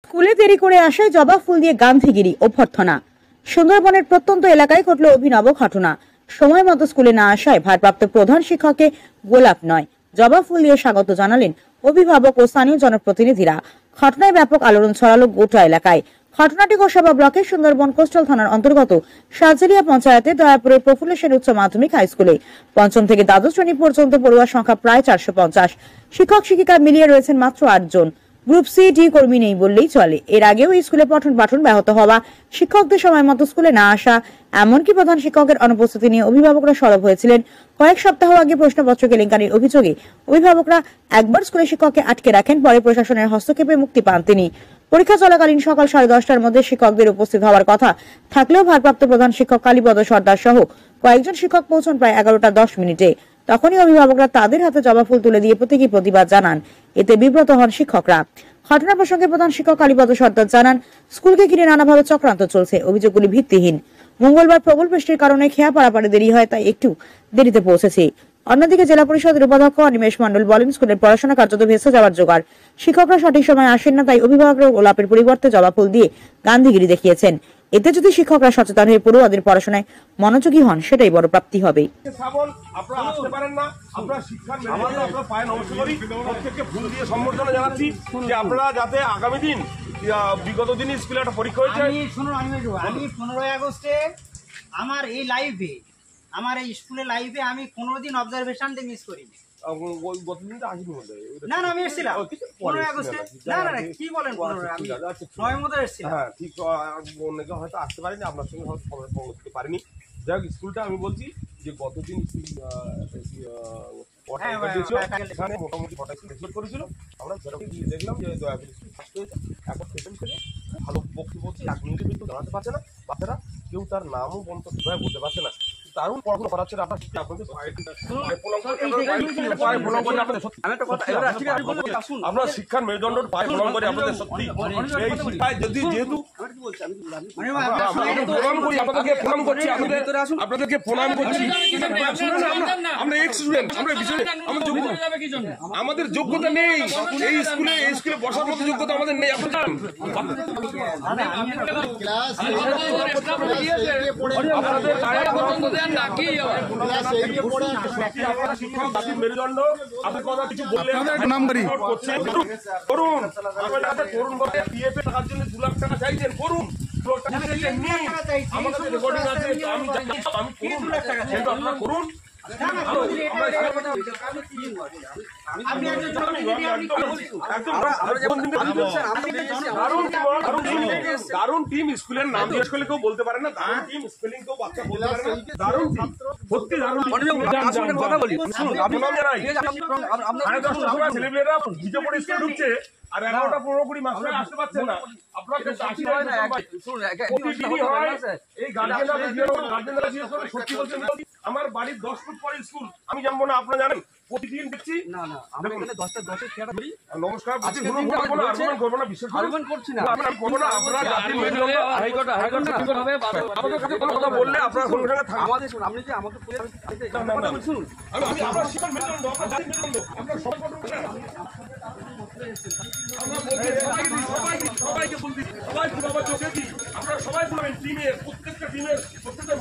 স্কুলে দেরি করে আসায় জবা ফুল দিয়ে গান্ধীগিরি অভ্যর্থনা। সুন্দরবনের প্রত্যন্ত এলাকায় ঘটল অভিনব ঘটনা। সময় মতো স্কুলে না আসায় ভারপ্রাপ্ত প্রধান শিক্ষককে গোলাপ নয় জবা ফুল দিয়ে স্বাগত জানালেন অভিভাবক ও স্থানীয় জনপ্রতিনিধিরা। ঘটনায় ব্যাপক আলোড়ন ছড়ালো গোটা এলাকায়। ঘটনাটি গোসাবা ব্লকের সুন্দরবন কোস্টাল থানার অন্তর্গত সাজেলিয়া পঞ্চায়েতের দয়াপুরের প্রফুল্ল সেন উচ্চ মাধ্যমিক হাই স্কুলে। পঞ্চম থেকে দ্বাদশ শ্রেণী পর্যন্ত পড়ুয়ার সংখ্যা প্রায় 450। শিক্ষক শিক্ষিকা মিলিয়ে রয়েছেন মাত্র 8 জন। গ্রুপ সি ডি কর্মী নেই বললেই চলে। এর আগেও স্কুলে পঠন পাঠন ব্যাহত হওয়া, শিক্ষকদের সময় মতো স্কুলে না আসা, এমনকি প্রধান শিক্ষকের অনুপস্থিতি নিয়ে অভিভাবকরা সরব হয়েছিলেন। কয়েক সপ্তাহ আগে প্রশ্নপত্র কেলেঙ্কারির অভিযোগে অভিভাবকরা একবার স্কুলে শিক্ষককে আটকে রাখেন, পরে প্রশাসনের হস্তক্ষেপে মুক্তি পান তিনি। পরীক্ষা চলাকালীন সকাল 10:30টার মধ্যে শিক্ষকদের উপস্থিত হওয়ার কথা থাকলেও ভারপ্রাপ্ত প্রধান শিক্ষক কালীপদ সর্দার সহ কয়েকজন শিক্ষক পৌঁছন প্রায় 11:10 তখনই অভিভাবকরা তাদের হাতে জবা ফুল তুলে দিয়ে প্রতীকী প্রতিবাদ জানান। এতে বিব্রত হন শিক্ষকরা। ঘটনা প্রসঙ্গে প্রধান শিক্ষক কালীপদ সর্দার জানান, স্কুলকে ঘিরে নানাভাবে চক্রান্ত চলছে, অভিযোগগুলি ভিত্তিহীন। মঙ্গলবার প্রবল বৃষ্টির কারণে খেয়া পারাপারে দেরি হয়, তাই একটু দেরিতে পৌঁছেছে। অন্যদিকে জেলা পরিষদের উপাধ্যক্ষ অনিমেষ মণ্ডল বলেন, স্কুলের পড়াশোনা কার্যত ভেসে যাওয়ার জোগাড়। শিক্ষকরা সঠিক সময় আসেন না, তাই অভিভাবকরা গোলাপের পরিবর্তে জবা ফুল দিয়ে গান্ধীগিরি দেখিয়েছেন। এতে যদি শিক্ষকরা সচেতন হয়ে পড়ুয়াদের পড়াশোনায় মনোযোগী হন, সেটাই বড় প্রাপ্তি হবে। বিগত দিন স্কুলে একটা পরীক্ষা হয়েছে। আমি 15 আগস্টে আমার এই লাইভে, আমার এই স্কুলে লাইভে আমি 15 দিন অবজারভেশন দিয়ে মিস করিনি। না না, আমি এসেছিলাম 15 আগস্টে। না না, কি বলেন, 15 আমি সময় মতো এসেছিলাম। হ্যাঁ ঠিক, অনেকে হয়তো আসতে পারেনি, আপনার সঙ্গে হয়তো খবর করতে পারিনি। যাই হোক, স্কুলটা আমি বলছি যে গতদিন এখানে মোটামুটি করেছিল। আমরা দেখলাম যে দয়াপুর ফার্স্ট হয়েছে। এখন সেকেন্ড থেকে ভালো বক্তব্য বলছি, 1 মিনিটের ভিতরে জানাতে পারছে না বাচ্চারা, কেউ তার নামও বলতে বলতে পারছে না। দারুণ পড়াশোনা করাচ্ছে। আপনার শিক্ষার মেরুদণ্ড পায়ে প্রণাম করি আপনাদের। সত্যি এই শিক্ষায় যদি যেহেতু আপনাদেরকে প্রণাম করছি, আমরা এক্স স্টুডেন্ট, আমরা বিষয়ে আমাদের যোগ্যতা নেই এই স্কুলে বসার মতো যোগ্যতা আমাদের নেই। মেরুদণ্ড আপনি কথা কিছু বললেন, করুন করুন বলে পিএফে টাকার জন্য 2 লাখ টাকা চাইছেন, করুন। আমাদের রেকর্ডিং আছে, আমি আপনারা করুন। দারুণ টিম, স্কুলের নাম জিজ্ঞেস করলে কেউ বলতে পারে না। দারুণ টিম, স্পেলিং কেউ বাচ্চা বলতে পারে না। দারুণ টিম, সত্যি দারুণ। কথা বলি, ছেলেমেয়েরা ভিজে পড়ে স্কুলে ঢুকছে, আর 11টা 15-20 মাস্টার আসতে পারছে না। আপনার সত্যি বলছেন, আমার বাড়ির 10 ফুট পরে স্কুল, আমি জানবো না? আপনারা জানেন? প্রতিদিন দেখছি। নমস্কার, করবো না, বিশ্বাস করছি না, করবো না। আপনারা কথা বললে আপনারা আপনি যে আমাকে সবাইকে বলছি, সবাই চোখে দিই, আপনারা সবাই বলবেন টিমের প্রত্যেকটা টিমের প্রত্যেকটা